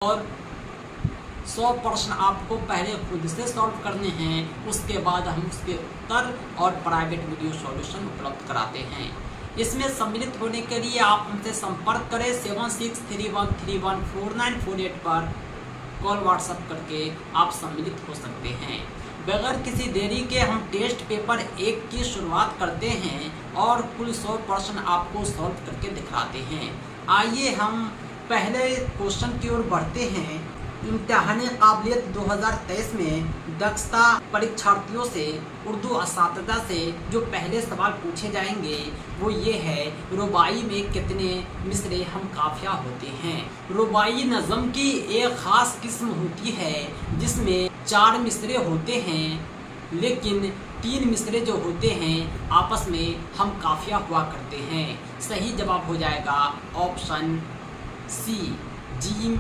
और 100 प्रश्न आपको पहले खुद से सॉल्व करने हैं, उसके बाद हम उसके उत्तर और प्राइवेट वीडियो सॉल्यूशन उपलब्ध कराते हैं। इसमें सम्मिलित होने के लिए आप हमसे संपर्क करें 7631314948 पर कॉल व्हाट्सएप करके आप सम्मिलित हो सकते हैं। बगैर किसी देरी के हम टेस्ट पेपर 1 की शुरुआत करते हैं और कुल 100 प्रश्न आपको सॉल्व करके दिखाते हैं। आइए हम पहले क्वेश्चन की ओर बढ़ते हैं। इम्तिहानी काबिलियत 2023 में दक्षता परीक्षार्थियों से उर्दू असातिज़ा से जो पहले सवाल पूछे जाएंगे वो ये है, रुबाई में कितने मिसरे हम काफिया होते हैं। रुबाई नज़म की एक ख़ास किस्म होती है जिसमें 4 मिसरे होते हैं, लेकिन 3 मिसरे जो होते हैं आपस में हम काफिया हुआ करते हैं। सही जवाब हो जाएगा ऑप्शन सी, जीम।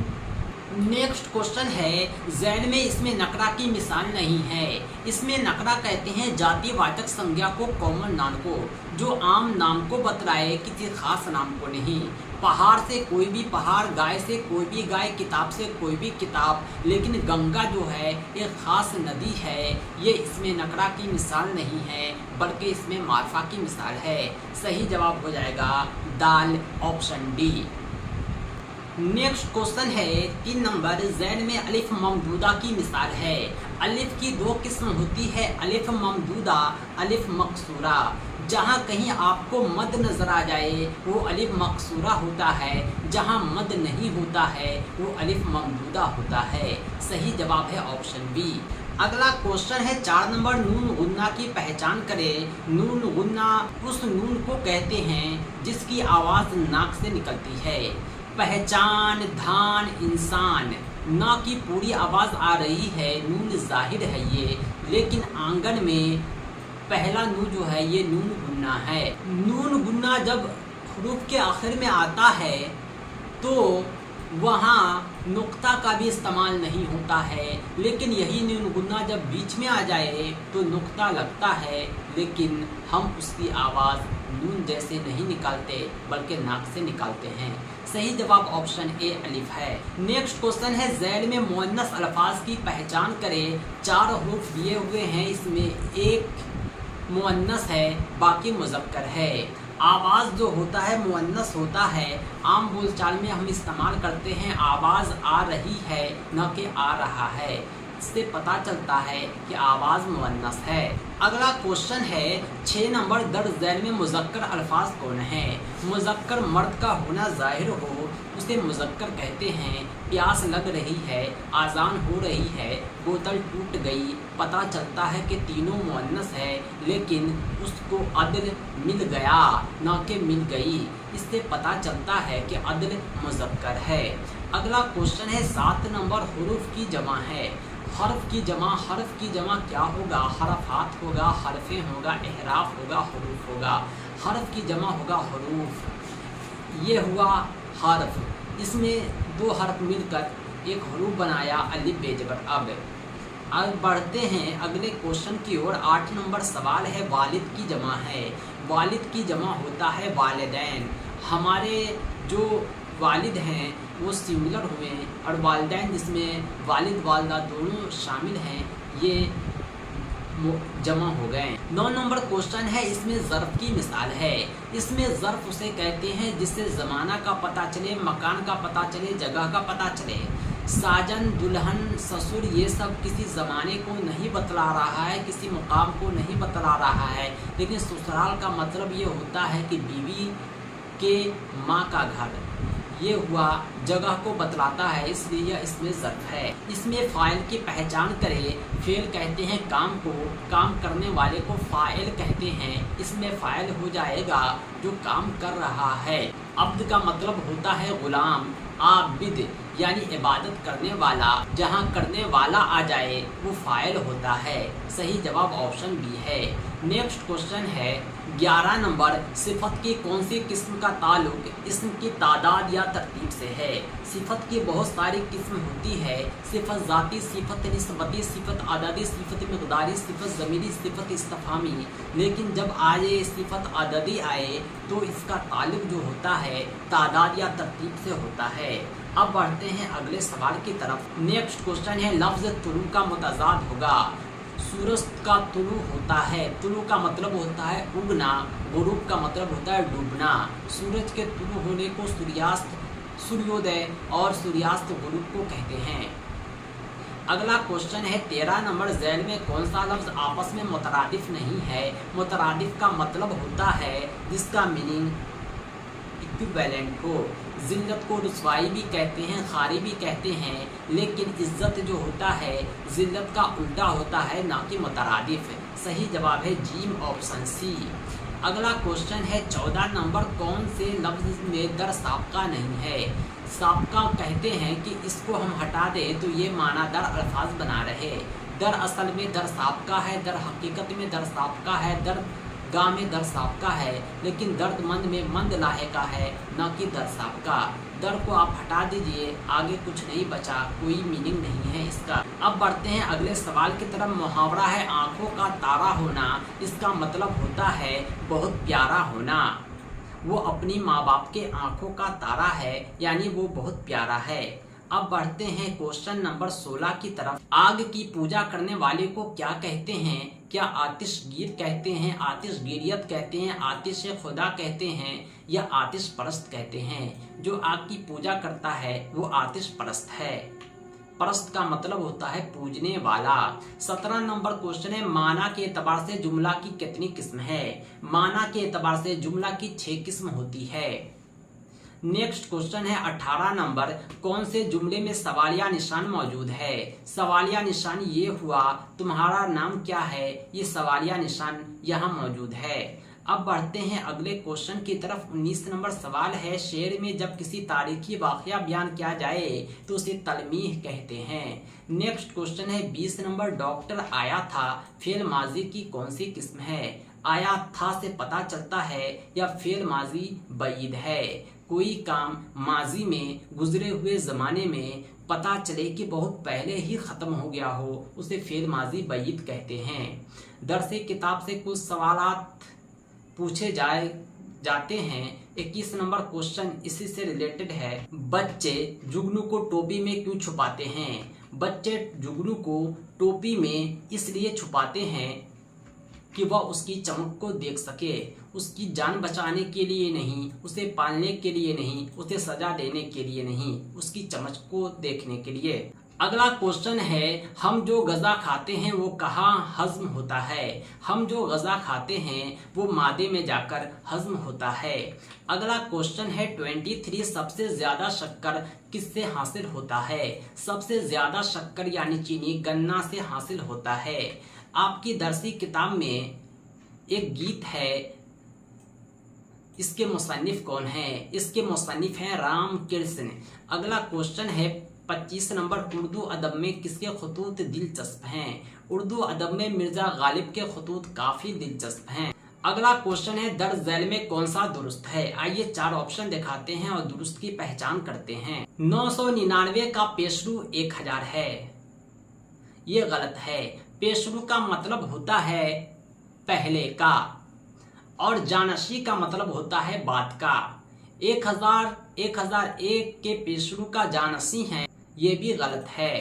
नेक्स्ट क्वेश्चन है, जैन में इसमें नकरा की मिसाल नहीं है। इसमें नकरा कहते हैं जातिवाचक संज्ञा को, कॉमन नाम को, जो आम नाम को बतलाए, किसी खास नाम को नहीं। पहाड़ से कोई भी पहाड़, गाय से कोई भी गाय, किताब से कोई भी किताब, लेकिन गंगा जो है एक खास नदी है, ये इसमें नकरा की मिसाल नहीं है बल्कि इसमें मार्फा की मिसाल है। सही जवाब हो जाएगा दाल, ऑप्शन डी। नेक्स्ट क्वेश्चन है 3 नंबर, जैन में अलिफ ममदूदा की मिसाल है। अलिफ की 2 किस्म होती है, अलिफ ममदूदा, अलिफ मकसूरा। जहाँ कहीं आपको मद नज़र आ जाए वो अलिफ मकसूरा होता है, जहाँ मद नहीं होता है वो अलिफ ममदूदा होता है। सही जवाब है ऑप्शन बी। अगला क्वेश्चन है 4 नंबर, नून गुन्ना की पहचान करें। नून गुन्ना उस नून को कहते हैं जिसकी आवाज़ नाक से निकलती है। पहचान, धान, इंसान, ना की पूरी आवाज़ आ रही है, नून जाहिर है ये, लेकिन आंगन में पहला नून जो है ये नून गुन्ना है। नून गुन्ना जब हरूफ के आखिर में आता है तो वहाँ नुक्ता का भी इस्तेमाल नहीं होता है, लेकिन यही नून गुन्ना जब बीच में आ जाए तो नुक्ता लगता है, लेकिन हम उसकी आवाज़ नून जैसे नहीं निकालते बल्कि नाक से निकालते हैं। सही जवाब ऑप्शन ए अलिफ है। नेक्स्ट क्वेश्चन है, ज़ैल में मुअन्नस अल्फाज की पहचान करें। 4 हरूफ दिए हुए हैं, इसमें एक मुअन्नस है, बाकी मुज़क्कर है। आवाज़ जो होता है मुअन्नस होता है, आम बोलचाल में हम इस्तेमाल करते हैं आवाज़ आ रही है न कि आ रहा है, इससे पता चलता है कि आवाज़ मुअन्नस है। अगला क्वेश्चन है 6 नंबर, दर ज़ैल में मुज़क्कर अल्फाज कौन है। मुज़क्कर मर्द का होना ज़ाहिर हो उसे मुज़क्कर कहते हैं। प्यास लग रही है, आज़ान हो रही है, बोतल टूट गई, पता चलता है कि तीनों मुअन्नस है, लेकिन उसको अदल मिल गया ना कि मिल गई, इससे पता चलता है कि अदल मुज़क्कर है। अगला क्वेश्चन है 7 नंबर, हुरूफ की जमा है। हर्फ की जमा क्या होगा। हरफात होगा, हरफे होगा, एहराफ होगा, हुरूफ होगा। हर्फ की जमा होगा हुरूफ। ये हुआ हर्फ, इसमें 2 हर्फ मिलकर एक हुरूफ बनाया, अलिफ बेजबर। अब बढ़ते हैं अगले क्वेश्चन की ओर। 8 नंबर सवाल है, वालिद की जमा है। वालिद की जमा होता है वालिदैन। हमारे जो वालिद हैं वो सिंगुलर हुए और वालिदैन जिसमें वालिद वालदा दोनों शामिल हैं ये जमा हो गए। 9 नंबर क्वेश्चन है, इसमें ज़र्फ़ की मिसाल है। इसमें ज़र्फ़ उसे कहते हैं जिससे ज़माना का पता चले, मकान का पता चले, जगह का पता चले। साजन, दुल्हन, ससुर ये सब किसी ज़माने को नहीं बतला रहा है, किसी मुकाम को नहीं बतला रहा है, लेकिन ससुराल का मतलब ये होता है कि बीवी के माँ का घर, ये हुआ जगह को बतलाता है, इसलिए इसमें ज़र्फ़ है। इसमें फ़ाइल की पहचान करें। फ़ेल कहते हैं काम को, काम करने वाले को फ़ाइल कहते हैं। इसमें फ़ाइल हो जाएगा जो काम कर रहा है। अब्द का मतलब होता है ग़ुलाम। आबिद यानी इबादत करने वाला, जहाँ करने वाला आ जाए वो फ़ाइल होता है। सही जवाब ऑप्शन बी है। नेक्स्ट क्वेश्चन है 11 नंबर, सिफत की कौन सी किस्म का ताल्लुक इस्म की तादाद या तरतीब से है। सिफत की बहुत सारी किस्म होती है। सिफत ज़ाती, सिफत निस्बती, सिफत अददी, सिफत मिक़दारी, सिफत ज़मीरी, सिफत इस्तिफ़हामी। लेकिन जब आए सिफत अददी आए तो इसका ताल्लुक जो होता है तादाद या तरतीब से होता है। अब बढ़ते हैं अगले सवाल की तरफ। नेक्स्ट क्वेश्चन है, लफ्ज तुलू का मुतजाद होगा। सूरज का तुलू होता है, तुलू का मतलब होता है उगना, गुरूब का मतलब होता है डूबना। सूरज के तुलू होने को सूर्यास्त, सूर्योदय और सूर्यास्त गुरूब को कहते हैं। अगला क्वेश्चन है 13 नंबर, झैल में कौन सा लफ्ज आपस में मुतरादिफ नहीं है। मुतरादिफ का मतलब होता है जिसका मीनिंग इक्विवेलेंट हो। जिल्लत को रुसवाई भी कहते हैं, खारी भी कहते हैं, लेकिन इज्जत जो होता है जिल्लत का उल्टा होता है, ना कि मुतरादिफ। सही जवाब है जीम, ऑप्शन सी। अगला क्वेश्चन है 14 नंबर, कौन से लफ्ज में दर साबका नहीं है। साबका कहते हैं कि इसको हम हटा दें तो ये माना दर अल्फाज बना रहे। दर असल में दर साबका है, दर हकीकत में दर साबका है, दर गा में दर साबका है, लेकिन दर्दमंद में मंद लाहेका है, न कि दर साबका। दर को आप हटा दीजिए, आगे कुछ नहीं बचा, कोई मीनिंग नहीं है इसका। अब बढ़ते हैं अगले सवाल की तरफ। मुहावरा है आंखों का तारा होना। इसका मतलब होता है बहुत प्यारा होना। वो अपनी माँ बाप के आंखों का तारा है, यानी वो बहुत प्यारा है। अब बढ़ते हैं क्वेश्चन नंबर 16 की तरफ। आग की पूजा करने वाले को क्या कहते हैं। क्या आतिशगीर कहते हैं, आतिशगीरियत कहते हैं, आतिश खुदा कहते हैं, या आतिश परस्त कहते हैं। जो आग की पूजा करता है वो आतिश परस्त है। परस्त का मतलब होता है पूजने वाला। 17 नंबर क्वेश्चन है, माना के एतबार से जुमला की कितनी किस्म है। माना के एतबार से जुमला की 6 किस्म होती है। नेक्स्ट क्वेश्चन है 18 नंबर, कौन से जुमले में सवालिया निशान मौजूद है। सवालिया निशान ये हुआ तुम्हारा नाम क्या है, ये सवालिया निशान यहाँ मौजूद है। अब बढ़ते हैं अगले क्वेश्चन की तरफ। 19 नंबर सवाल है, शेर में जब किसी तारीखी वाकया बयान किया जाए तो उसे तलमीह कहते हैं। नेक्स्ट क्वेश्चन है 20 नंबर, डॉक्टर आया था फेल माजी की कौन सी किस्म है। आया था से पता चलता है या फेल माजी बईद है। कोई काम माजी में गुजरे हुए ज़माने में पता चले कि बहुत पहले ही ख़त्म हो गया हो, उसे फेल माजी बईद कहते हैं। दरसे किताब से कुछ सवालात पूछे जाते हैं। 21 नंबर क्वेश्चन इसी से रिलेटेड है। बच्चे जुगनू को टोपी में क्यों छुपाते हैं। बच्चे जुगनू को टोपी में इसलिए छुपाते हैं कि वह उसकी चमक को देख सके, उसकी जान बचाने के लिए नहीं, उसे पालने के लिए नहीं, उसे सजा देने के लिए नहीं, उसकी चमक को देखने के लिए। अगला क्वेश्चन है, हम जो गज़ा खाते हैं वो कहाँ हजम होता है। हम जो गज़ा खाते हैं वो मादे में जाकर हजम होता है। अगला क्वेश्चन है 23, सबसे ज़्यादा शक्कर किससे हासिल होता है। सबसे ज़्यादा शक्कर यानी चीनी गन्ना से हासिल होता है। आपकी दरसी किताब में एक गीत है, इसके मुसन्निफ कौन है। इसके मुसन्निफ हैं राम कृष्ण। अगला क्वेश्चन है 25 नंबर, उर्दू अदब में किसके खतूत दिलचस्प हैं। उर्दू अदब में मिर्जा गालिब के खतूत काफ़ी दिलचस्प हैं। अगला क्वेश्चन है, दर झैल में कौन सा दुरुस्त है। आइए 4 ऑप्शन दिखाते हैं और दुरुस्त की पहचान करते हैं। 999 का पेशरू 1000 है, ये गलत है। पेशरू का मतलब होता है पहले का, और जानशी का मतलब होता है बाद का। 1001 के पेशरू का जानशी है, ये भी गलत है।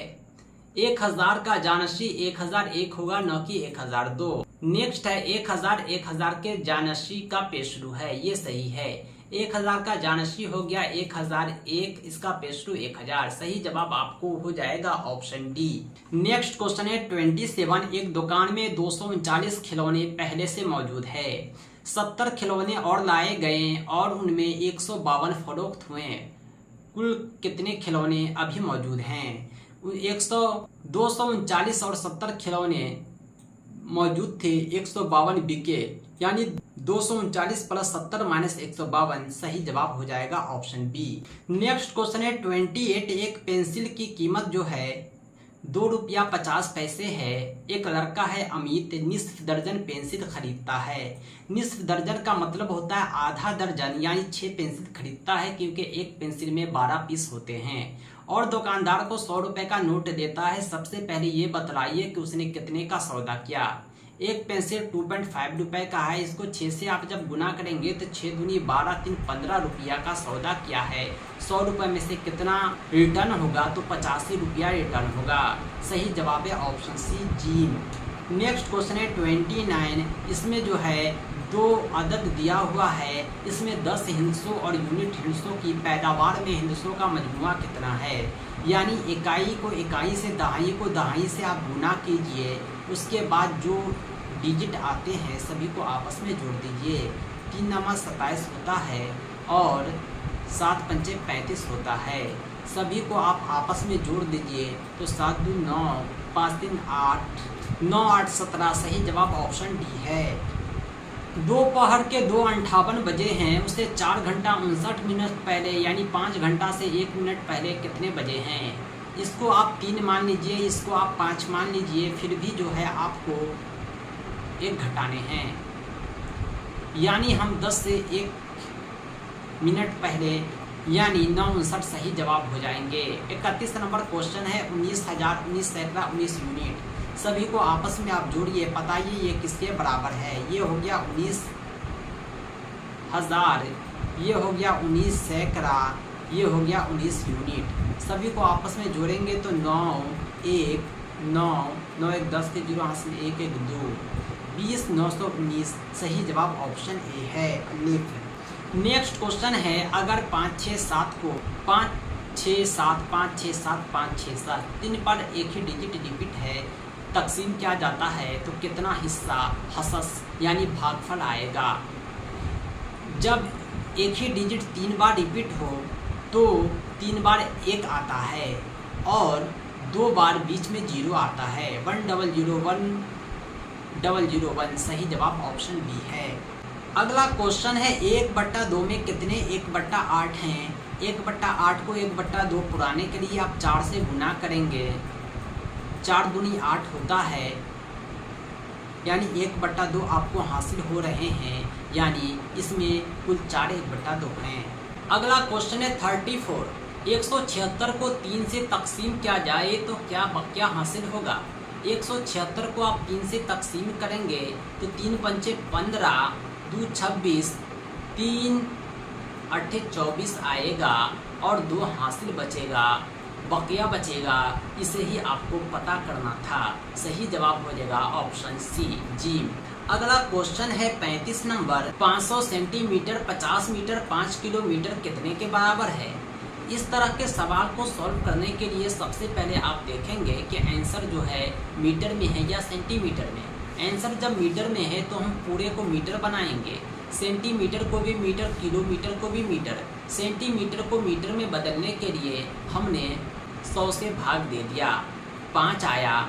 1000 का जानशी 1001 होगा, न कि 1002। नेक्स्ट है 1000 के जानशी का पेशरू है, ये सही है। 1000 का जानशी हो गया 1001, इसका पेशरू 1000। सही जवाब आपको हो जाएगा ऑप्शन डी। नेक्स्ट क्वेश्चन है 27, एक दुकान में 239 खिलौने पहले से मौजूद है। 70 खिलौने और लाए गए और उनमें 152 फरोख्त हुए। कुल कितने खिलौने अभी मौजूद हैं। 239 और 70 खिलौने मौजूद थे, 152 बिके, यानी 239 प्लस 70 माइनस 152। सही जवाब हो जाएगा ऑप्शन बी। नेक्स्ट क्वेश्चन है 28, एक पेंसिल की कीमत जो है 2 रुपया 50 पैसे है। एक लड़का है अमित, निस्फ दर्जन पेंसिल खरीदता है। निस्फ दर्जन का मतलब होता है आधा दर्जन, यानी 6 पेंसिल खरीदता है, क्योंकि एक पेंसिल में 12 पीस होते हैं। और दुकानदार को 100 रुपए का नोट देता है। सबसे पहले ये बतलाइए कि उसने कितने का सौदा किया। एक पेंसिल 2.5 रुपए का है। इसको 6 से आप जब गुना करेंगे तो 6 दूनी 12 3 15 रुपया का सौदा किया है। 100 रुपये में से कितना रिटर्न होगा? तो 85 रुपया रिटर्न होगा। सही जवाब है ऑप्शन सी जीम। नेक्स्ट क्वेश्चन है 29। इसमें जो है 2 अदद दिया हुआ है। इसमें 10 हिस्सों और यूनिट हिस्सों की पैदावार में हिस्सों का मजमुआ कितना है? यानी इकाई को इकाई से, दहाई को दहाई से आप गुना कीजिए। उसके बाद जो डिजिट आते हैं सभी को आपस में जोड़ दीजिए। 3 नमा 27 होता है और 7 पंचे 35 होता है। सभी को आप आपस में जोड़ दीजिए तो 7 दूनी 9, 5 3 8, 9 8 17। सही जवाब ऑप्शन डी है। दोपहर के 2:58 बजे हैं। उसे 4 घंटा 59 मिनट पहले यानी 5 घंटा से 1 मिनट पहले कितने बजे हैं? इसको आप 3 मान लीजिए, इसको आप 5 मान लीजिए, फिर भी जो है आपको 1 घटाने हैं। यानी हम 10 से 1 मिनट पहले यानी 9:59 सही जवाब हो जाएंगे। 31 नंबर क्वेश्चन है 19,000, 19 सैकड़ा, 19 यूनिट। सभी को आपस में आप जोड़िए, बताइए ये किसके बराबर है? ये हो गया 19,000, ये हो गया 19 सैकड़ा, ये हो गया 19 यूनिट। सभी को आपस में जोड़ेंगे तो 9 1 9 9 1 10 के 0 हासिल 1 1 2 20 919। सही जवाब ऑप्शन ए है अलिफ। नेक्स्ट क्वेश्चन है अगर 5 6 7 को 5 6 7 5 6 7 5 6 7 3 पर एक ही डिजिट रिपीट है, तकसीम किया जाता है तो कितना हिस्सा हसस यानी भागफल आएगा? जब एक ही डिजिट 3 बार रिपीट हो तो 3 बार 1 आता है और 2 बार बीच में 0 आता है। 1001 सही जवाब ऑप्शन बी है। अगला क्वेश्चन है 1/2 में कितने 1/8 हैं? 1/8 को 1/2 पुराने के लिए आप 4 से गुना करेंगे। 4 दूनी 8 होता है, यानी 1/2 आपको हासिल हो रहे हैं, यानी इसमें कुल 4 1/2 हैं। अगला क्वेश्चन है 34। 176 को 3 से तकसीम किया जाए तो क्या हासिल होगा? 176 को आप 3 से तकसीम करेंगे तो 3 पंचे 15, 2 26, 3 8 24 आएगा और 2 हासिल बचेगा, बकिया बचेगा। इसे ही आपको पता करना था। सही जवाब हो जाएगा ऑप्शन सी जीम। अगला क्वेश्चन है 35 नंबर। 500 सेंटीमीटर 50 मीटर 5 किलोमीटर कितने के बराबर है? इस तरह के सवाल को सॉल्व करने के लिए सबसे पहले आप देखेंगे कि आंसर जो है मीटर में है या सेंटीमीटर में। आंसर जब मीटर में है तो हम पूरे को मीटर बनाएंगे, सेंटीमीटर को भी मीटर, किलोमीटर को भी मीटर। सेंटीमीटर को मीटर में बदलने के लिए हमने 100 से भाग दे दिया, 5 आया।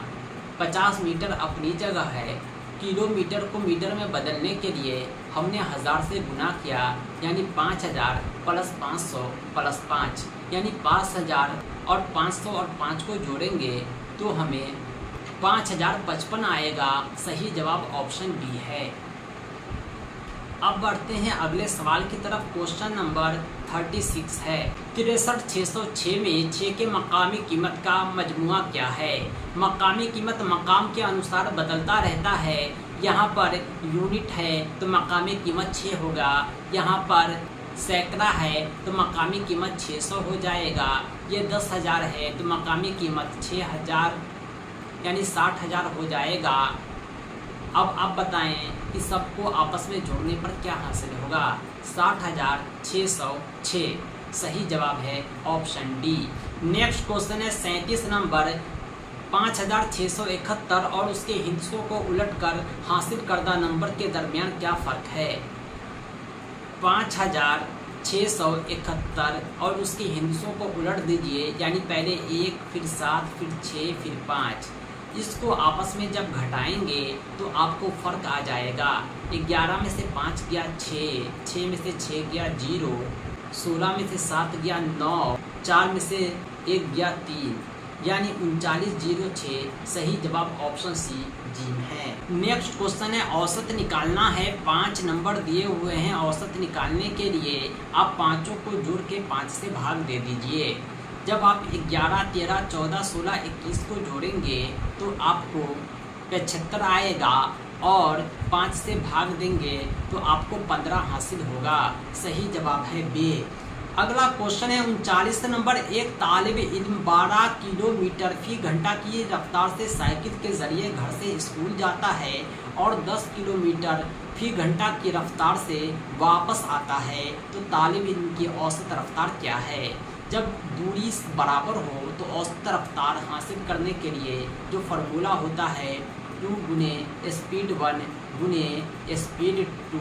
50 मीटर अपनी जगह है। किलोमीटर को मीटर में बदलने के लिए हमने 1000 से गुना किया, यानी 5000 प्लस 500 प्लस 5 यानी 5000 और 500 और 5 को जोड़ेंगे तो हमें 5055 आएगा। सही जवाब ऑप्शन बी है। अब बढ़ते हैं अगले सवाल की तरफ। क्वेश्चन नंबर 36 है 63606 में 6 के मकामी कीमत का मजमुआ क्या है? मकामी कीमत मकाम के अनुसार बदलता रहता है। यहाँ पर यूनिट है तो मकामी कीमत 6 होगा। यहाँ पर सैकड़ा है तो मकामी कीमत 600 हो जाएगा। ये 10,000 है तो मकामी कीमत 6000 यानी 60,000 हो जाएगा। अब आप बताएं कि सबको आपस में जोड़ने पर क्या हासिल होगा? 60,606 सही जवाब है ऑप्शन डी। नेक्स्ट क्वेश्चन है 37 नंबर। 5,671 और उसके हिस्सों को उलटकर हासिल करदा नंबर के दरमियान क्या फ़र्क है? 5,671 और उसके हिस्सों को उलट दीजिए, यानी पहले 1 फिर 7 फिर 6 फिर 5। इसको आपस में जब घटाएंगे तो आपको फ़र्क आ जाएगा। 11 में से 5 गया 6, 6 में से 6 गया 0, 16 में से 7 गया 9, 4 में से 1 गया 3, यानी 3906। सही जवाब ऑप्शन सी जीम है। नेक्स्ट क्वेश्चन है औसत निकालना है। 5 नंबर दिए हुए हैं। औसत निकालने के लिए आप पाँचों को जोड़ के 5 से भाग दे दीजिए। जब आप 11, 13, 14, 16, 21 को जोड़ेंगे तो आपको 75 आएगा और 5 से भाग देंगे तो आपको 15 हासिल होगा। सही जवाब है बे। अगला क्वेश्चन है 39 नंबर। एक तालिब इल्म 12 किलोमीटर फी घंटा की रफ्तार से साइकिल के जरिए घर से स्कूल जाता है और 10 किलोमीटर फी घंटा की रफ्तार से वापस आता है, तो तालिब इल्म की औसत रफ्तार क्या है? जब दूरी बराबर हो तो औसत रफ्तार हासिल करने के लिए जो फार्मूला होता है 2 गुने स्पीड 1 गुने स्पीड 2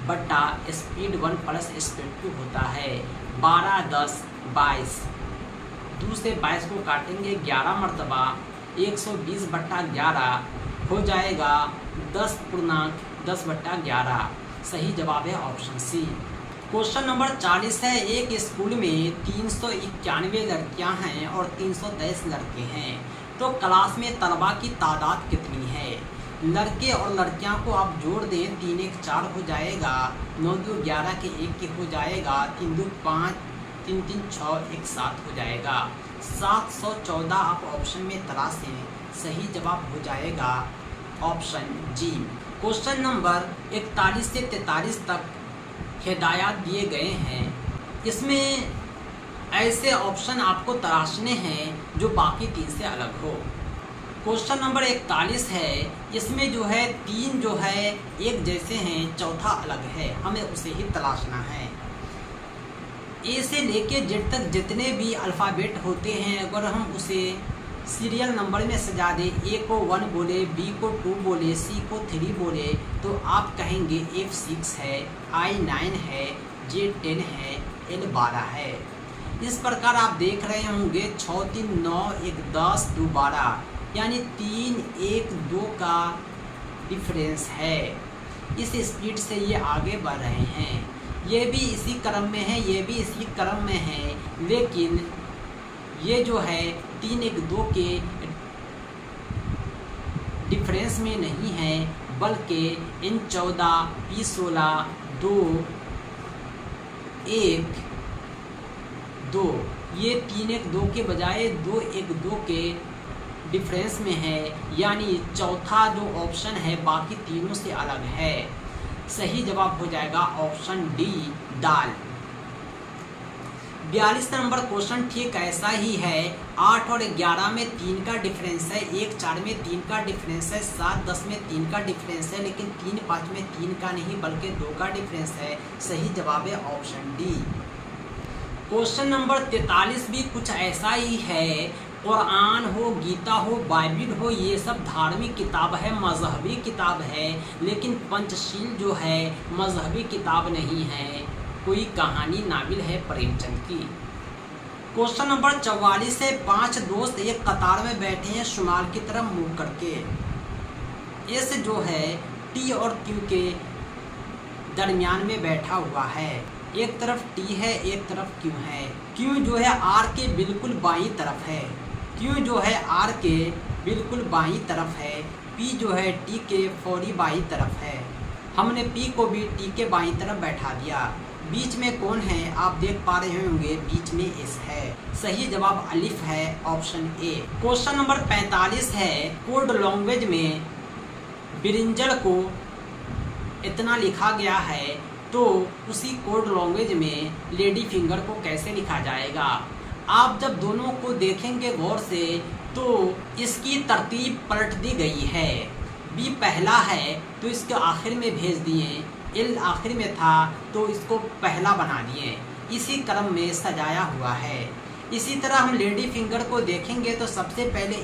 बटा स्पीड 1 प्लस स्पीड 2 होता है। 12 10 22, 2 से 22 को काटेंगे 11 मरतबा 120 बट्टा 11 हो जाएगा 10 पूर्णांक 10 बट्टा 11। सही जवाब है ऑप्शन सी। क्वेश्चन नंबर 40 है। एक स्कूल में 391 लड़कियां हैं और 323 लड़के हैं, तो क्लास में तलबा की तादाद कितनी है? लड़के और लड़कियां को आप जोड़ दें, 3 1 4 हो जाएगा, 9 2 11 के 1 के हो जाएगा, 3 2 5 3 3 6 1 7 हो जाएगा। 714 आप ऑप्शन में तलाशें। सही जवाब हो जाएगा ऑप्शन जी। क्वेश्चन नंबर 41 से 43 तक हिदायत दिए गए हैं। इसमें ऐसे ऑप्शन आपको तलाशने हैं जो बाकी 3 से अलग हो। क्वेश्चन नंबर 41 है। इसमें जो है 3 जो है एक जैसे हैं, चौथा अलग है, हमें उसे ही तलाशना है। ए से लेके जेड तक जितने भी अल्फ़ाबेट होते हैं, अगर हम उसे सीरियल नंबर में सजा दे, ए को 1 बोले, बी को 2 बोले, सी को 3 बोले, तो आप कहेंगे F 6 है, I 9 है, J 10 है, L 12 है। इस प्रकार आप देख रहे होंगे 6 3 9 1 10 2 12, यानी 3 1 2 का डिफरेंस है। इस स्पीड से ये आगे बढ़ रहे हैं। ये भी इसी क्रम में है, ये भी इसी क्रम में है, लेकिन ये जो है 3 1 2 के डिफरेंस में नहीं है, बल्कि इन 14 P 16 2 1 2, ये 3 1 2 के बजाय 2 1 2 के डिफरेंस में है, यानी चौथा जो ऑप्शन है बाकी तीनों से अलग है। सही जवाब हो जाएगा ऑप्शन डी दाल। 42 नंबर क्वेश्चन ठीक ऐसा ही है। 8 और 11 में 3 का डिफरेंस है, 1 4 में 3 का डिफरेंस है, 7 10 में 3 का डिफरेंस है, लेकिन 3 5 में 3 का नहीं बल्कि 2 का डिफरेंस है। सही जवाब है ऑप्शन डी। क्वेश्चन नंबर 43 भी कुछ ऐसा ही है। कुरान हो, गीता हो, बाइबिल हो, ये सब धार्मिक किताब है, मजहबी किताब है, लेकिन पंचशील जो है मजहबी किताब नहीं है, कोई कहानी नाविल है प्रेमचंद की। क्वेश्चन नंबर 44 है। 5 दोस्त एक कतार में बैठे हैं शुमाल की तरफ मुंह करके। एस जो है टी और क्यू के दरमियान में बैठा हुआ है। एक तरफ टी है, एक तरफ क्यू है। क्यू जो है आर के बिल्कुल बाईं तरफ है, क्यू जो है आर के बिल्कुल बाईं तरफ है, पी जो है टी के फौरी बाईं तरफ है। हमने पी को भी टी के बाईं तरफ बैठा दिया। बीच में कौन है आप देख पा रहे होंगे, बीच में एस है। सही जवाब अलिफ है ऑप्शन ए। क्वेश्चन नंबर 45 है। कोड लैंग्वेज में ब्रिंजल को इतना लिखा गया है, तो उसी कोड लैंग्वेज में लेडी फिंगर को कैसे लिखा जाएगा? आप जब दोनों को देखेंगे गौर से तो इसकी तरतीब पलट दी गई है। बी पहला है तो इसके आखिर में भेज दिए, एल आखिर में था तो इसको पहला बना दिए, इसी क्रम में सजाया हुआ है। इसी तरह हम लेडी फिंगर को देखेंगे तो सबसे पहले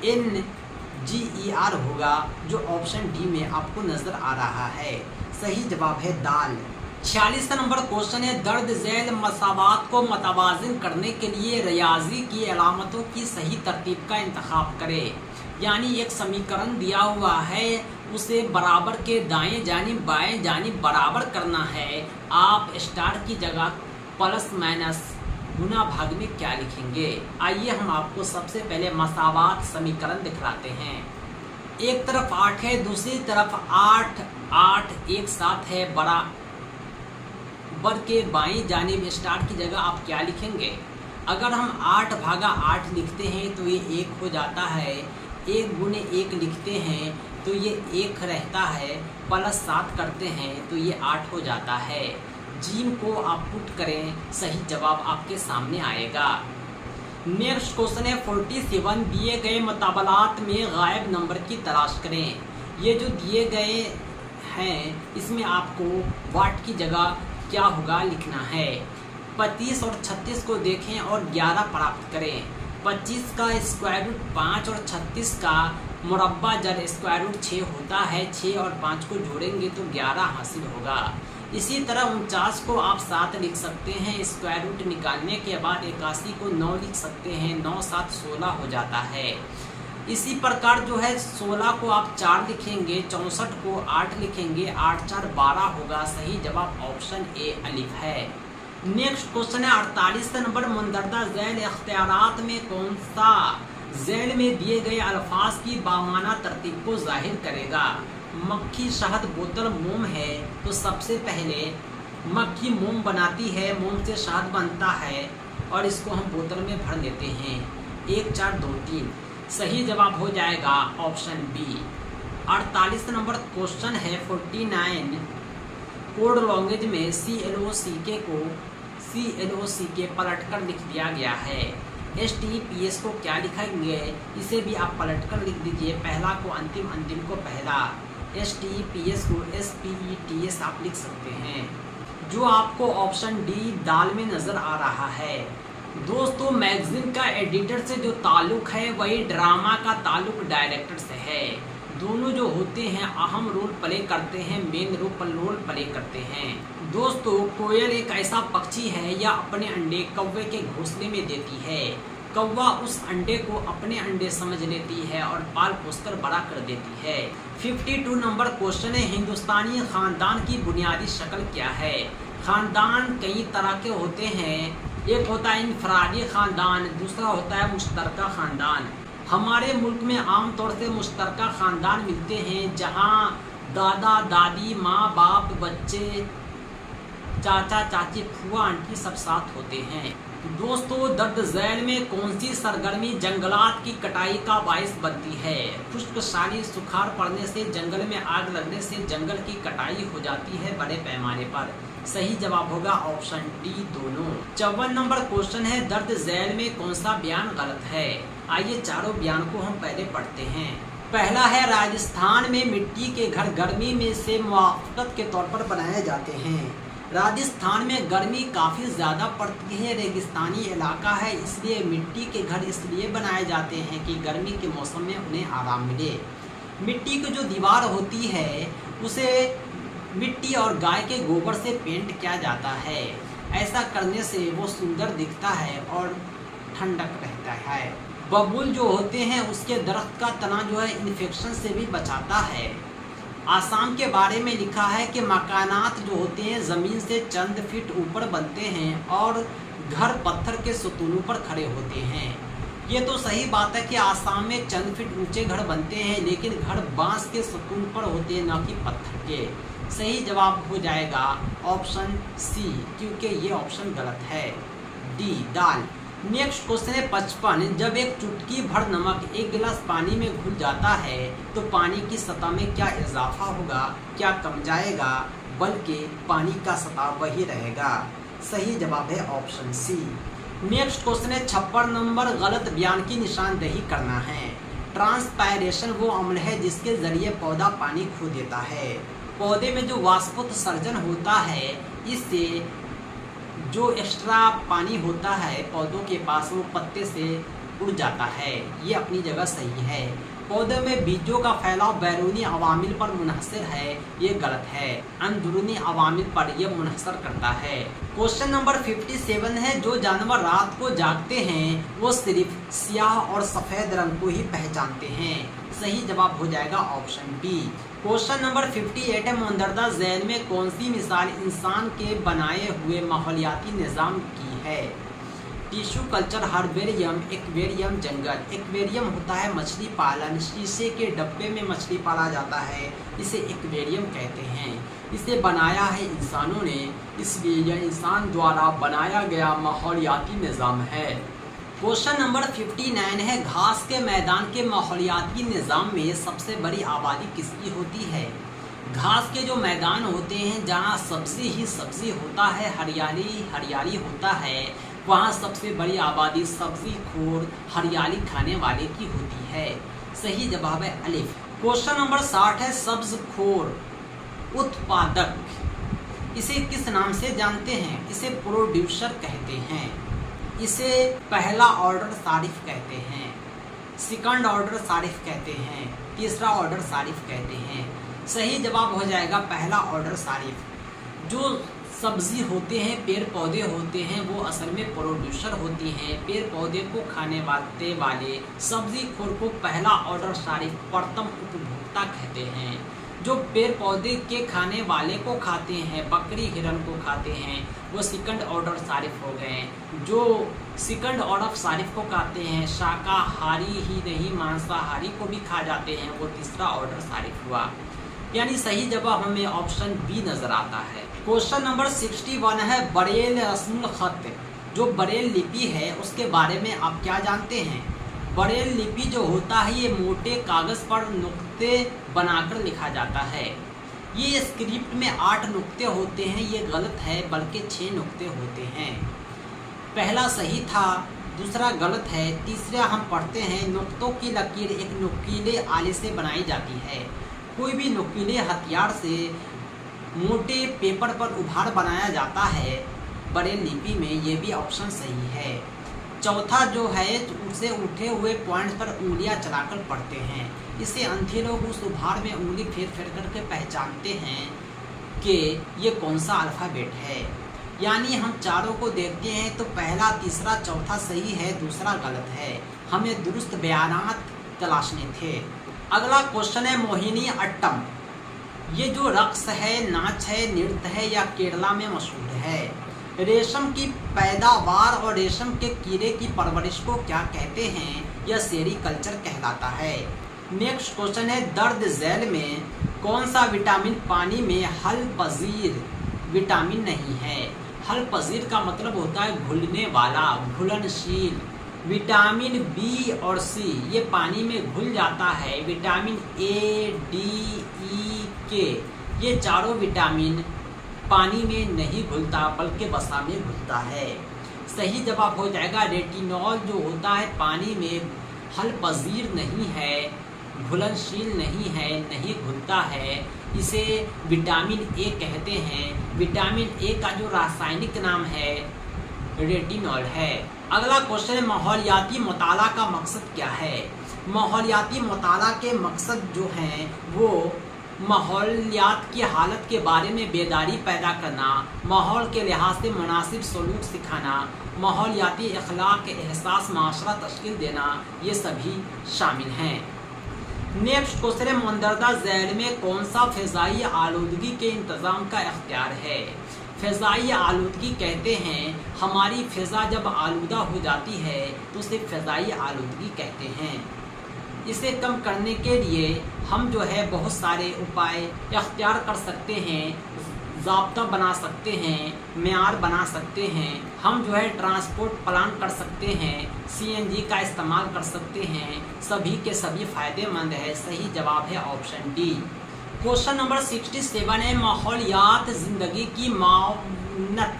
LADYFINGER होगा, जो ऑप्शन डी में आपको नज़र आ रहा है। सही जवाब है दाल। 46 नंबर क्वेश्चन है। दर्ज झैल मसावात को मतवाज़िन करने के लिए रियाजी की अलामतों की सही तरतीब का इंतखाब करें। यानी एक समीकरण दिया हुआ है, उसे बराबर के दाएं जानिब बाएं जानिब बराबर करना है। आप स्टार की जगह प्लस माइनस गुना भाग में क्या लिखेंगे? आइए हम आपको सबसे पहले मसावात समीकरण दिखलाते हैं। एक तरफ 8 है, दूसरी तरफ 8 8 एक साथ है, बराबर के बाईं जानिब स्टार की जगह आप क्या लिखेंगे? अगर हम 8 भागा 8 लिखते हैं तो ये 1 हो जाता है। 1 गुने 1 लिखते हैं तो ये 1 रहता है, प्लस 7 करते हैं तो ये 8 हो जाता है। जीम को आप पुट करें, सही जवाब आपके सामने आएगा। नेक्स्ट क्वेश्चन है 47, दिए गए मुताबलात में गायब नंबर की तलाश करें। ये जो दिए गए हैं इसमें आपको वाट की जगह क्या होगा लिखना है। 25 और 36 को देखें और 11 प्राप्त करें। 25 का स्क्वायर रूट 5 और 36 का मुरब्बा जब स्क्वायर रूट 6 होता है, 6 और 5 को जोड़ेंगे तो 11 हासिल होगा। इसी तरह 49 को आप 7 लिख सकते हैं, स्क्वायर रूट निकालने के बाद 81 को 9 लिख सकते हैं, 9 7 16 हो जाता है। इसी प्रकार जो है 16 को आप 4 लिखेंगे, 64 को 8 लिखेंगे, 8 4 12 होगा। सही जवाब ऑप्शन ए अलिफ है। नेक्स्ट क्वेश्चन है 48 नंबर, मुंदरजा झैल इख्तियारात में कौन सा झैल में दिए गए अल्फाज की बामाना तरतीब को जाहिर करेगा। मक्खी शहद बोतल मोम है तो सबसे पहले मक्खी मोम बनाती है, मोम से शहद बनता है और इसको हम बोतल में भर लेते हैं। 1 4 2 3 सही जवाब हो जाएगा ऑप्शन बी। 48 नंबर क्वेश्चन है 49, कोड लैंग्वेज में CLOCK को CLOCK पलटकर लिख दिया गया है। STPS को क्या लिखेंगे, इसे भी आप पलटकर लिख दीजिए। पहला को अंतिम, अंतिम को पहला। STPS को SPETS आप लिख सकते हैं, जो आपको ऑप्शन डी दाल में नज़र आ रहा है। दोस्तों, मैगजीन का एडिटर से जो ताल्लुक है वही ड्रामा का ताल्लुक डायरेक्टर से है। दोनों जो होते हैं अहम रोल प्ले करते हैं, मेन रोल प्ले करते हैं। दोस्तों, कोयल एक ऐसा पक्षी है या अपने अंडे कौवे के घोंसले में देती है। कौवा उस अंडे को अपने अंडे समझ लेती है और पाल पोसकर बड़ा कर देती है। 52 नंबर क्वेश्चन है, हिंदुस्तानी खानदान की बुनियादी शक्ल क्या है। खानदान कई तरह के होते हैं, एक होता है इनफरादी खानदान, दूसरा होता है मुश्तरका खानदान। हमारे मुल्क में आमतौर से मुश्तरका खानदान मिलते हैं, जहां दादा दादी, माँ बाप, बच्चे, चाचा चाची, फुआ आंटी सब साथ होते हैं। दोस्तों, दर्द झैल में कौन सी सरगर्मी जंगलात की कटाई का बायस बनती है। खुश्क साली, सुखाड़ पड़ने से, जंगल में आग लगने से जंगल की कटाई हो जाती है बड़े पैमाने पर। सही जवाब होगा ऑप्शन डी दोनों। 54 नंबर क्वेश्चन है, दर्द झैल में कौन सा बयान गलत है। आइए चारों बयान को हम पहले पढ़ते हैं। पहला है, राजस्थान में मिट्टी के घर गर्मी में से मुआवजत के तौर पर बनाए जाते हैं। राजस्थान में गर्मी काफ़ी ज़्यादा पड़ती है, रेगिस्तानी इलाका है, इसलिए मिट्टी के घर इसलिए बनाए जाते हैं कि गर्मी के मौसम में उन्हें आराम मिले। मिट्टी की जो दीवार होती है उसे मिट्टी और गाय के गोबर से पेंट किया जाता है। ऐसा करने से वो सुंदर दिखता है और ठंडक रहता है। बबूल जो होते हैं उसके दरख्त का तना जो है इन्फेक्शन से भी बचाता है। आसाम के बारे में लिखा है कि मकानात जो होते हैं ज़मीन से चंद फीट ऊपर बनते हैं और घर पत्थर के सतूनों पर खड़े होते हैं। ये तो सही बात है कि आसाम में चंद फीट ऊंचे घर बनते हैं, लेकिन घर बांस के सतून पर होते हैं, न कि पत्थर के। सही जवाब हो जाएगा ऑप्शन सी, क्योंकि ये ऑप्शन गलत है। डी दाल। नेक्स्ट क्वेश्चन है 55, जब एक चुटकी भर नमक एक गिलास पानी में घुल जाता है तो पानी की सतह में क्या इजाफा होगा, क्या कम जाएगा, बल्कि पानी का सतह वही रहेगा। सही जवाब है ऑप्शन सी। नेक्स्ट क्वेश्चन है 56 नंबर, गलत बयान की निशानदेही करना है। ट्रांसपायरेशन वो अमल है जिसके जरिए पौधा पानी खो देता है। पौधे में जो वाष्पोत्सर्जन होता है, इससे जो एक्स्ट्रा पानी होता है पौधों के पास वो पत्ते से उड़ जाता है। ये अपनी जगह सही है। पौधे में बीजों का फैलाव बैरूनी अवामिल पर मुनहसर है, ये गलत है। अंदरूनी अवामिल पर यह मुनहसर करता है। क्वेश्चन नंबर 57 है, जो जानवर रात को जागते हैं वो सिर्फ स्याह और सफ़ेद रंग को ही पहचानते हैं। सही जवाब हो जाएगा ऑप्शन बी। क्वेश्चन नंबर 58 है, मुंदरजा झैल में कौन सी मिसाल इंसान के बनाए हुए माहौलियाती निज़ाम की है। टिश्यू कल्चर, हर्बेरियम, एक्वेरियम, जंगल। एक्वेरियम होता है मछली पालन, शीशे के डब्बे में मछली पाला जाता है, इसे एक्वेरियम कहते हैं। इसे बनाया है इंसानों ने, इसलिए यह इंसान द्वारा बनाया गया माहौलियाती निज़ाम है। क्वेश्चन नंबर 59 है, घास के मैदान के माहौलियाती निज़ाम में सबसे बड़ी आबादी किसकी होती है? घास के जो मैदान होते हैं जहाँ सब्जी ही सब्जी होता है, हरियाली हरियाली होता है, वहाँ सबसे बड़ी आबादी सब्जी खोर हरियाली खाने वाले की होती है। सही जवाब है अलिफ। क्वेश्चन नंबर 60 है, सब्ज खोर उत्पादक इसे किस नाम से जानते हैं? इसे प्रोड्यूसर कहते हैं, इसे पहला ऑर्डर सारिफ कहते हैं, सेकंड ऑर्डर सारिफ कहते हैं, तीसरा ऑर्डर सारिफ कहते हैं। सही जवाब हो जाएगा पहला ऑर्डर सारिफ। जो सब्जी होते हैं, पेड़ पौधे होते हैं, वो असल में प्रोड्यूसर होती हैं। पेड़ पौधे को खाने वाले सब्जी खोर को पहला ऑर्डर सारिफ, प्रथम उपभोक्ता कहते हैं। जो पेड़ पौधे के खाने वाले को खाते हैं, बकरी हिरन को खाते हैं, वो सेकंड ऑर्डर सारिफ हो गए। जो सेकंड ऑर्डर सारिफ को खाते हैं, शाकाहारी ही नहीं मांसाहारी को भी खा जाते हैं, वो तीसरा ऑर्डर सारिफ हुआ। यानी सही जवाब हमें ऑप्शन बी नज़र आता है। क्वेश्चन नंबर 61 है, बरेल रस्मुल खत। जो बरेल लिपि है उसके बारे में आप क्या जानते हैं? बरेल लिपि जो होता है ये मोटे कागज़ पर नुक्ते बनाकर लिखा जाता है। ये स्क्रिप्ट में 8 नुक्ते होते हैं, ये गलत है, बल्कि 6 नुक्ते होते हैं। पहला सही था, दूसरा गलत है, तीसरा हम पढ़ते हैं, नुक्तों की लकीर एक नुकीले आले से बनाई जाती है। कोई भी नुकीले हथियार से मोटे पेपर पर उभार बनाया जाता है बरेल लिपि में, ये भी ऑप्शन सही है। चौथा जो है उसे उठे हुए पॉइंट पर उंगलियां चलाकर पढ़ते हैं। इससे अंधे लोग उस उभार में उंगली फेर फेर करके पहचानते हैं कि ये कौन सा अल्फ़ाबेट है। यानी हम चारों को देखते हैं तो पहला, तीसरा, चौथा सही है, दूसरा गलत है। हमें दुरुस्त बयानात तलाशने थे। अगला क्वेश्चन है, मोहिनी अट्टम। ये जो रक्स है, नाच है, नृत्य है या केरला में मशहूर है? रेशम की पैदावार और रेशम के कीड़े की परवरिश को क्या कहते हैं? यह सेरीकल्चर कहलाता है। नेक्स्ट क्वेश्चन है, दर्द झैल में कौन सा विटामिन पानी में हल पजीर विटामिन नहीं है? हल पजीर का मतलब होता है घुलने वाला, घुलनशील। विटामिन बी और सी ये पानी में घुल जाता है। विटामिन ए, डी, ई, के ये चारों विटामिन पानी में नहीं घुलता बल्कि वसा में घुलता है। सही जवाब हो जाएगा रेटिनॉल जो होता है पानी में हल पजीर नहीं है, घुलनशील नहीं है, नहीं घुलता है, इसे विटामिन ए कहते हैं। विटामिन ए का जो रासायनिक नाम है रेटिनॉल है। अगला क्वेश्चन है, माहौलियाती मुताला का मकसद क्या है? माहौलियाती मुताला के मकसद जो हैं वो माहौलियात की हालत के बारे में बेदारी पैदा करना, माहौल के लिहाज से मुनासिब सलूक सिखाना, माहौलियाती अखलाक एहसास माशरा तश्कील देना, ये सभी शामिल हैं। नेक्स्ट क्वेश्चन है, मंदरजा झैल में कौन सा फ़िज़ाई आलूदगी के इंतज़ाम का इख्तियार है? फ़िज़ाई आलूदगी कहते हैं हमारी फ़िज़ा जब आलूदा हो जाती है तो उसे फ़िज़ाई आलूदगी कहते हैं। इसे कम करने के लिए हम जो है बहुत सारे उपाय इख्तियार कर सकते हैं, ज़ाब्ता बना सकते हैं, मेयार बना सकते हैं। हम जो है ट्रांसपोर्ट प्लान कर सकते हैं, सीएनजी का इस्तेमाल कर सकते हैं, सभी के सभी फ़ायदेमंद है। सही जवाब है ऑप्शन डी। क्वेश्चन नंबर 67 है, माहौलियात ज़िंदगी की मावनत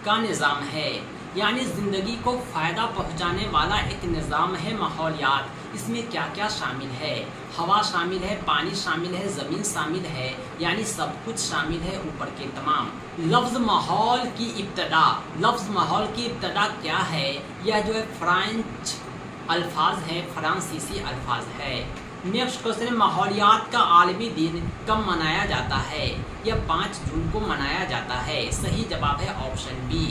का निज़ाम है, यानी ज़िंदगी को फ़ायदा पहुंचाने वाला एक निज़ाम है माहौलियात। इसमें क्या क्या शामिल है? हवा शामिल है, पानी शामिल है, ज़मीन शामिल है, यानी सब कुछ शामिल है ऊपर के तमाम। लफ्ज़ माहौल की इब्तदा, लफ्ज़ माहौल की इब्तदा क्या है? यह जो है फ्रेंच अल्फाज है, फ्रांसीसी अल्फाज है। नेक्स्ट क्वेश्चन है, माहौलियात का आलमी दिन कब मनाया जाता है? यह 5 जून को मनाया जाता है। सही जवाब है ऑप्शन बी।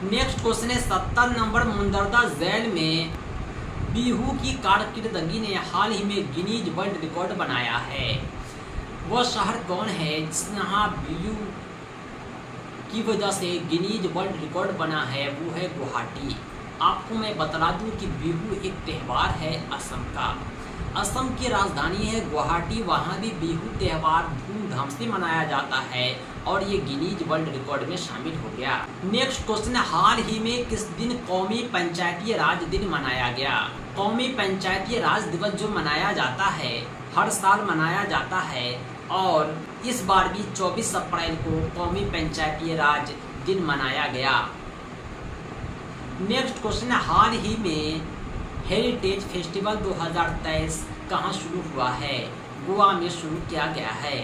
नेक्स्ट क्वेश्चन है 70 नंबर, मंदरजा झैल में बिहू की कारकर्दगी ने हाल ही में गिनीज वर्ल्ड रिकॉर्ड बनाया है। वह शहर कौन है जहाँ बिहू की वजह से गिनीज वर्ल्ड रिकॉर्ड बना है? वो है गुवाहाटी। आपको मैं बता दूं कि बिहू एक त्यौहार है असम का। असम की राजधानी है गुवाहाटी, वहाँ भी बिहू त्यौहार धूमधाम से मनाया जाता है और ये गिनीज वर्ल्ड रिकॉर्ड में शामिल हो गया। नेक्स्ट क्वेश्चन है, हाल ही में किस दिन कौमी पंचायती राज दिन मनाया गया? कौमी पंचायती राज दिवस जो मनाया जाता है हर साल मनाया जाता है और इस बार भी 24 अप्रैल को कौमी पंचायती राज दिन मनाया गया। नेक्स्ट क्वेश्चन है, हाल ही में हेरिटेज फेस्टिवल 2023 कहाँ शुरू हुआ है? गोवा में शुरू किया गया है।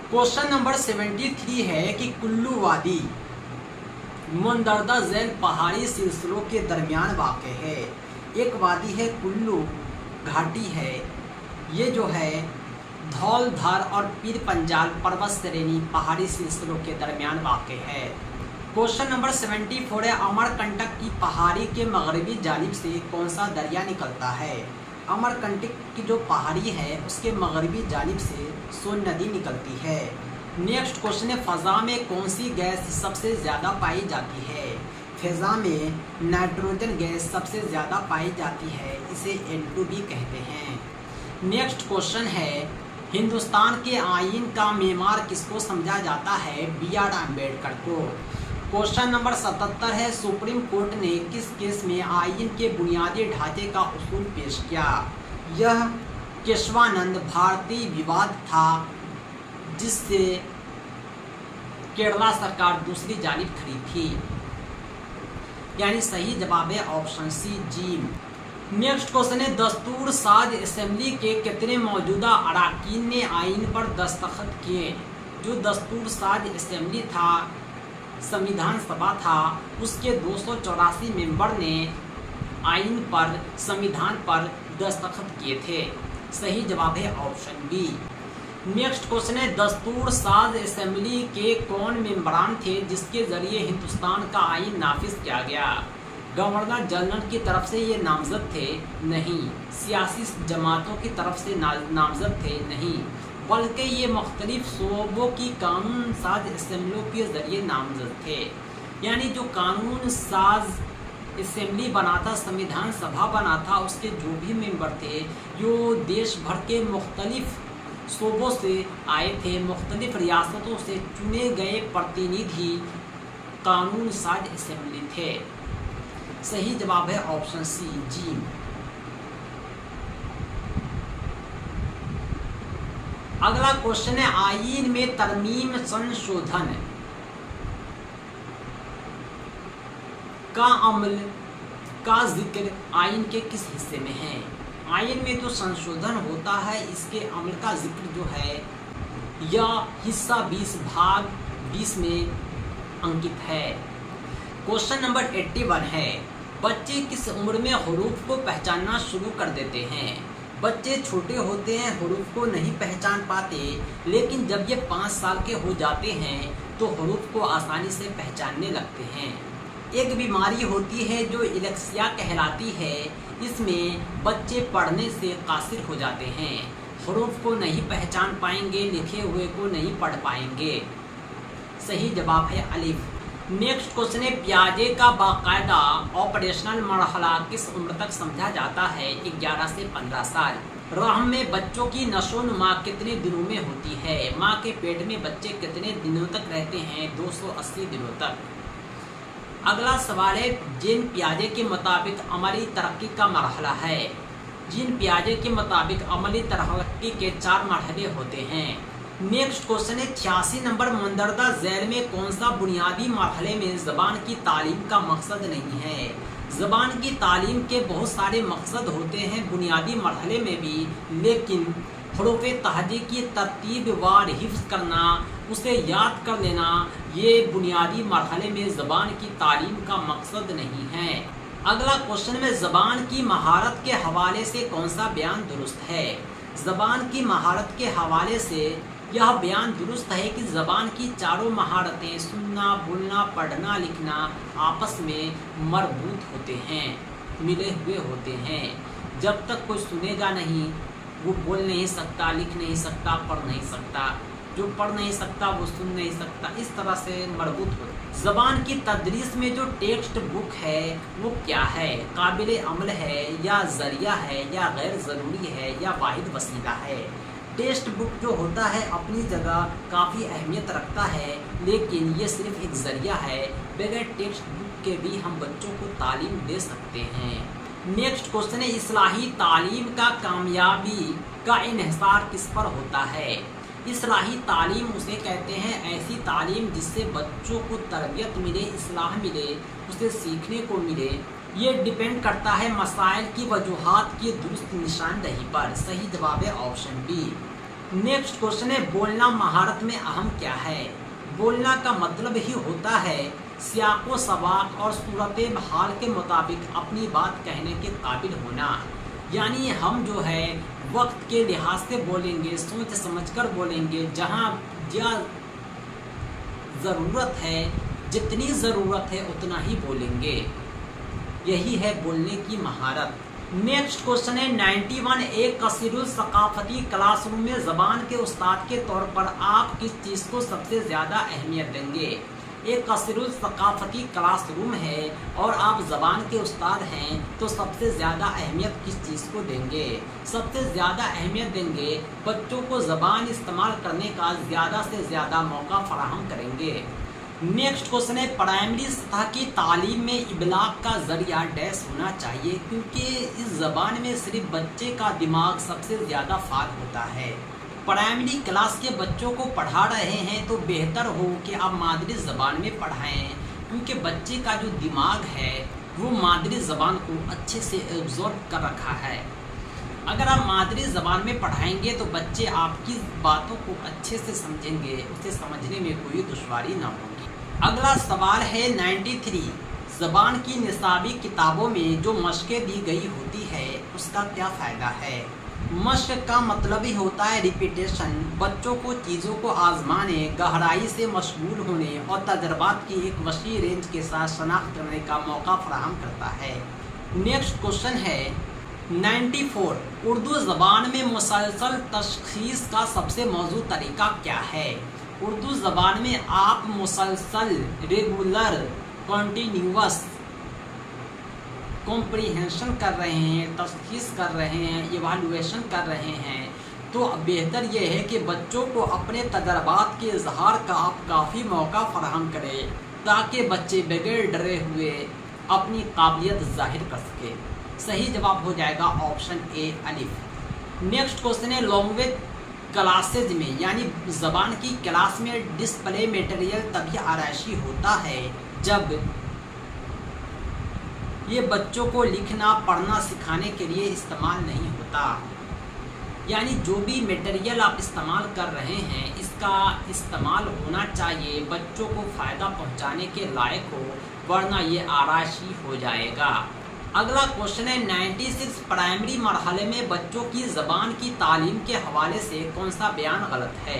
क्वेश्चन नंबर 73 है कि कुल्लू वादी मुंदरदा झील पहाड़ी सिलसिलों के दरमियान वाक़ है। एक वादी है, कुल्लू घाटी है, ये जो है धौलधार और पीर पंजाल पर्वत श्रेणी पहाड़ी सिलसिलों के दरमियान वाक़ है। क्वेश्चन नंबर 74 है, अमरकंटक की पहाड़ी के मगरबी जानिब से कौन सा दरिया निकलता है? अमरकंटक की जो पहाड़ी है उसके मगरबी जानिब से सोन नदी निकलती है। नेक्स्ट क्वेश्चन है, फ़ज़ा में कौन सी गैस सबसे ज़्यादा पाई जाती है? फ़ज़ा में नाइट्रोजन गैस सबसे ज़्यादा पाई जाती है, इसे N2 भी कहते हैं। नेक्स्ट क्वेश्चन है, हिंदुस्तान के आईन का मेमार किसको समझा जाता है? B.R. अम्बेडकर को। क्वेश्चन नंबर 77 है, सुप्रीम कोर्ट ने किस केस में आईन के बुनियादी ढांचे का उसूल पेश किया? यह केशवानंद भारती विवाद था जिससे केरला सरकार दूसरी जानिब खड़ी थी, यानी सही जवाब है ऑप्शन सी जीम। नेक्स्ट क्वेश्चन है, दस्तूर साज असेंबली के कितने मौजूदा अरकान ने आईन पर दस्तखत किए? जो दस्तूर साज असेंबली था, संविधान सभा था, उसके 284 मेंबर ने आईन पर संविधान पर दस्तखत किए थे। सही जवाब है ऑप्शन बी। नेक्स्ट क्वेश्चन है, दस्तूर साज असेंबली के कौन मेंबरान थे जिसके जरिए हिंदुस्तान का आईन नाफिज किया गया? गवर्नर जनरल की तरफ से ये नामजद थे? नहीं। सियासी जमातों की तरफ से नामजद थे? नहीं, बल्कि ये मुख्तलिफ सूबों की कानून साज असेंबलियों के ज़रिए नामजद थे। यानी जो कानून साज असेंबली बना था, संविधान सभा बना था, उसके जो भी मेंबर थे जो देश भर के मुख्तलिफ सूबों से आए थे, मुख्तलिफ रियासतों से चुने गए प्रतिनिधि कानून साज असेंबली थे। सही जवाब है ऑप्शन सी जी। अगला क्वेश्चन है, आईन में तरमीम संशोधन का अमल का जिक्र आईन के किस हिस्से में है? आईन में जो संशोधन होता है इसके अमल का जिक्र जो है यह हिस्सा 20 भाग 20 में अंकित है। क्वेश्चन नंबर 81 है, बच्चे किस उम्र में हरूफ को पहचानना शुरू कर देते हैं? बच्चे छोटे होते हैं, हरूफ को नहीं पहचान पाते, लेकिन जब ये 5 साल के हो जाते हैं तो हरूफ को आसानी से पहचानने लगते हैं। एक बीमारी होती है जो एलेक्सिया कहलाती है, इसमें बच्चे पढ़ने से कासिर हो जाते हैं, हरूफ को नहीं पहचान पाएंगे, लिखे हुए को नहीं पढ़ पाएंगे। सही जवाब है अलिफ। नेक्स्ट क्वेश्चन है, प्याजे का बाकायदा ऑपरेशनल मरहला किस उम्र तक समझा जाता है? 11 से 15 साल। रहम में बच्चों की नशोनुमा कितने दिनों में होती है? माँ के पेट में बच्चे कितने दिनों तक रहते हैं? 280 दिनों तक। अगला सवाल है, जीन पियाजे के मुताबिक अमली तरक्की का मरहला है। जीन पियाजे के मुताबिक अमली तरक्की के 4 मरहले होते हैं। नेक्स्ट क्वेश्चन है, 86 नंबर, मुंदरदा झील में कौन सा बुनियादी मरहले में ज़बान की तालीम का मकसद नहीं है? ज़बान की तालीम के बहुत सारे मकसद होते हैं बुनियादी मरहले में भी, लेकिन हरूफ तहजी की तरतीब वार हिफ्ज़ करना, उसे याद कर लेना, ये बुनियादी मरहले में ज़बान की तालीम का मकसद नहीं है। अगला क्वेश्चन में, ज़बान की महारत के हवाले से कौन सा बयान दुरुस्त है? ज़बान की महारत के हवाले से यह बयान दुरुस्त है कि ज़बान की चारों महारतें सुनना, बोलना, पढ़ना, लिखना आपस में मरबूत होते हैं, मिले हुए होते हैं। जब तक कोई सुनेगा नहीं वो बोल नहीं सकता, लिख नहीं सकता, पढ़ नहीं सकता। जो पढ़ नहीं सकता वो सुन नहीं सकता, इस तरह से मरबूत होते। ज़बान की तदरीस में जो टेक्स्ट बुक है वो क्या है? काबिल अमल है या ज़रिया है या गैर ज़रूरी है या वाहिद वसीला है? टेक्स्ट बुक जो होता है अपनी जगह काफ़ी अहमियत रखता है, लेकिन ये सिर्फ एक ज़रिया है। बगैर टेक्स्ट बुक के भी हम बच्चों को तालीम दे सकते हैं। नेक्स्ट क्वेश्चन है, इस्लाही तालीम का कामयाबी का इन्हिसार किस पर होता है? इस्लाही तालीम उसे कहते हैं ऐसी तालीम जिससे बच्चों को तरबियत मिले, इस्लाह मिले, उसे सीखने को मिले। ये डिपेंड करता है मसाइल की वजूहात की दुरुस्त निशानदही पर। सही जवाब है ऑप्शन बी। नेक्स्ट क्वेश्चन है, बोलना महारत में अहम क्या है? बोलना का मतलब ही होता है सियाको सबाक और सूरत हाल के मुताबिक अपनी बात कहने के काबिल होना। यानी हम जो है वक्त के लिहाज से बोलेंगे, सोच समझकर बोलेंगे, जहाँ ज़रूरत है, जितनी ज़रूरत है उतना ही बोलेंगे। यही है बोलने की महारत। नेक्स्ट क्वेश्चन है, 91 एक कसीरुल सकाफती क्लासरूम में ज़बान के उस्ताद के तौर पर आप किस चीज़ को सबसे ज़्यादा अहमियत देंगे? एक कसीरुल सकाफती क्लासरूम है और आप ज़बान के उस्ताद हैं, तो सबसे ज़्यादा अहमियत किस चीज़ को देंगे? सबसे ज़्यादा अहमियत देंगे बच्चों को ज़बान इस्तेमाल करने का ज़्यादा से ज़्यादा मौका फराहम करेंगे। नेक्स्ट क्वेश्चन है, प्राइमरी सतह की तालीम में इबलाग का ज़रिया डैश होना चाहिए, क्योंकि इस ज़बान में सिर्फ बच्चे का दिमाग सबसे ज़्यादा फाल होता है। प्राइमरी क्लास के बच्चों को पढ़ा रहे हैं तो बेहतर हो कि आप मादरी ज़बान में पढ़ाएं, क्योंकि बच्चे का जो दिमाग है वो मादरी ज़बान को अच्छे से एब्जॉर्ब कर रखा है। अगर आप मादरी ज़बान में पढ़ाएंगे तो बच्चे आपकी बातों को अच्छे से समझेंगे, उसे समझने में कोई दुश्वारी ना होगी। अगला सवाल है 93, ज़बान की निसाबी किताबों में जो मशक़ें दी गई होती है उसका क्या फ़ायदा है? मशक़ का मतलब ही होता है रिपीटेशन। बच्चों को चीज़ों को आजमाने, गहराई से मशगूल होने और तजर्बात की एक वसी रेंज के साथ शनाख्त करने का मौका फराहम करता है। नेक्स्ट क्वेश्चन है 94, उर्दू ज़बान में मुसलसल तशख़ीस का सबसे मौजूद तरीका क्या है? उर्दू ज़बान में आप मुसलसल, रेगुलर, कॉन्टीन्यूअस कॉम्प्रीहेंशन कर रहे हैं, तशख़ीस कर रहे हैं, इवालुएशन कर रहे हैं, तो बेहतर यह है कि बच्चों को अपने तजर्बात के इजहार का आप काफ़ी मौका फराहम करें, ताकि बच्चे बगैर डरे हुए अपनी काबिलियत ज़ाहिर कर सके। सही जवाब हो जाएगा ऑप्शन ए अलिफ। नेक्स्ट क्वेश्चन है, लैंग्वेज क्लासेज में यानी ज़बान की क्लास में डिस्प्ले मटेरियल तभी आरायशी होता है जब ये बच्चों को लिखना पढ़ना सिखाने के लिए इस्तेमाल नहीं होता। यानी जो भी मटेरियल आप इस्तेमाल कर रहे हैं इसका इस्तेमाल होना चाहिए, बच्चों को फ़ायदा पहुंचाने के लायक हो, वरना ये आरायशी हो जाएगा। अगला क्वेश्चन है 96, प्राइमरी मरहले में बच्चों की ज़बान की तालीम के हवाले से कौन सा बयान गलत है?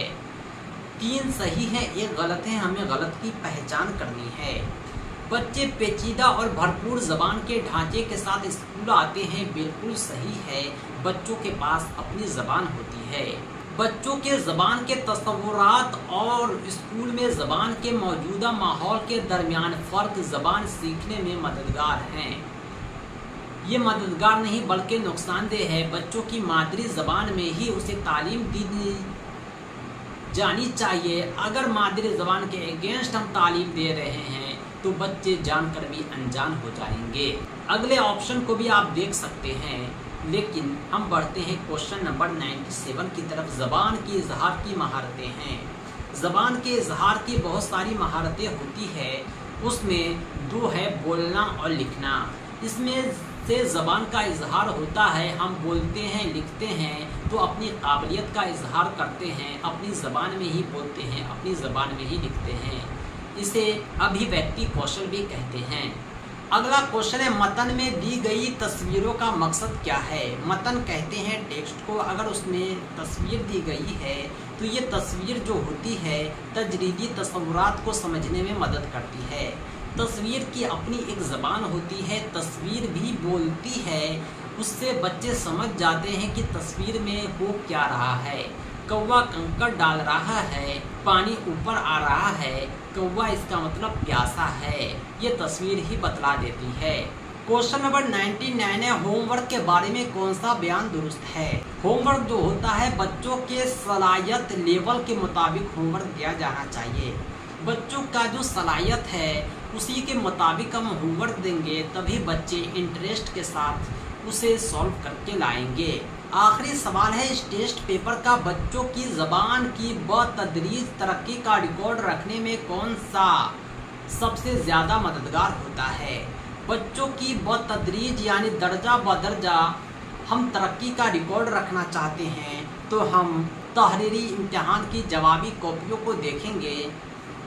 3 सही है, 1 गलत है, हमें गलत की पहचान करनी है। बच्चे पेचीदा और भरपूर ज़बान के ढांचे के साथ स्कूल आते हैं, बिल्कुल सही है। बच्चों के पास अपनी ज़बान होती है। बच्चों के ज़बान के तस्वुरात और स्कूल में ज़बान के मौजूदा माहौल के दरमियान फ़र्क ज़बान सीखने में मददगार हैं। ये मददगार नहीं बल्कि नुकसानदेह है। बच्चों की मादरी ज़बान में ही उसे तालीम दी जानी चाहिए। अगर मादरी ज़बान के अगेंस्ट हम तालीम दे रहे हैं तो बच्चे जानकर भी अनजान हो जाएंगे। अगले ऑप्शन को भी आप देख सकते हैं, लेकिन हम बढ़ते हैं क्वेश्चन नंबर 97 की तरफ। ज़बान की इजहार की महारतें हैं। ज़बान के इजहार की बहुत सारी महारतें होती है, उसमें 2 है बोलना और लिखना। इसमें से ज़बान का इजहार होता है, हम बोलते हैं, लिखते हैं तो अपनी काबिलियत का इजहार करते हैं, अपनी ज़बान में ही बोलते हैं, अपनी ज़बान में ही लिखते हैं। इसे अभिव्यक्ति कौशल भी कहते हैं। अगला क्वेश्चन है, मतन में दी गई तस्वीरों का मकसद क्या है? मतन कहते हैं टेक्स्ट को, अगर उसमें तस्वीर दी गई है तो ये तस्वीर जो होती है तजरीदी तस्वुरात को समझने में मदद करती है। तस्वीर की अपनी एक ज़बान होती है, तस्वीर भी बोलती है, उससे बच्चे समझ जाते हैं कि तस्वीर में हो क्या रहा है। कौवा कंकड़ डाल रहा है, पानी ऊपर आ रहा है, कौवा इसका मतलब प्यासा है, ये तस्वीर ही बतला देती है। क्वेश्चन नंबर 99 है, होमवर्क के बारे में कौन सा बयान दुरुस्त है। होमवर्क जो होता है बच्चों के सलाहियत लेवल के मुताबिक होमवर्क दिया जाना चाहिए। बच्चों का जो सलाहियत है उसी के मुताबिक हम होमवर्क देंगे, तभी बच्चे इंटरेस्ट के साथ उसे सॉल्व करके लाएंगे। आखिरी सवाल है, इस टेस्ट पेपर का बच्चों की ज़बान की बतदरीज तरक्की का रिकॉर्ड रखने में कौन सा सबसे ज़्यादा मददगार होता है। बच्चों की बतदरीज यानी दर्जा बदर्जा हम तरक्की का रिकॉर्ड रखना चाहते हैं तो हम तहरीरी इम्तिहान की जवाबी कॉपियों को देखेंगे,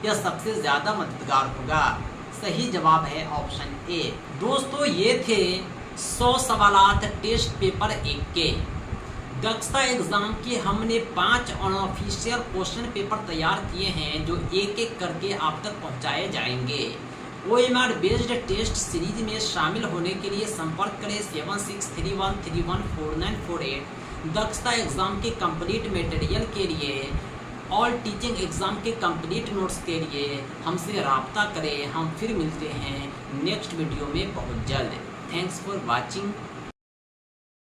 यह सबसे ज़्यादा मददगार होगा। सही जवाब है ऑप्शन ए। दोस्तों ये थे 100 सवालात टेस्ट पेपर 1 के। दक्षता एग्ज़ाम के हमने 5 अनऑफिशियल क्वेश्चन पेपर तैयार किए हैं जो एक एक करके आप तक पहुंचाए जाएंगे। OMR बेस्ड टेस्ट सीरीज में शामिल होने के लिए संपर्क करें 7631314948। दक्षता एग्ज़ाम के कंप्लीट मटेरियल के लिए, ऑल टीचिंग एग्ज़ाम के कंप्लीट नोट्स के लिए हमसे रब्ता करें। हम फिर मिलते हैं नेक्स्ट वीडियो में बहुत जल्द। Thanks for watching.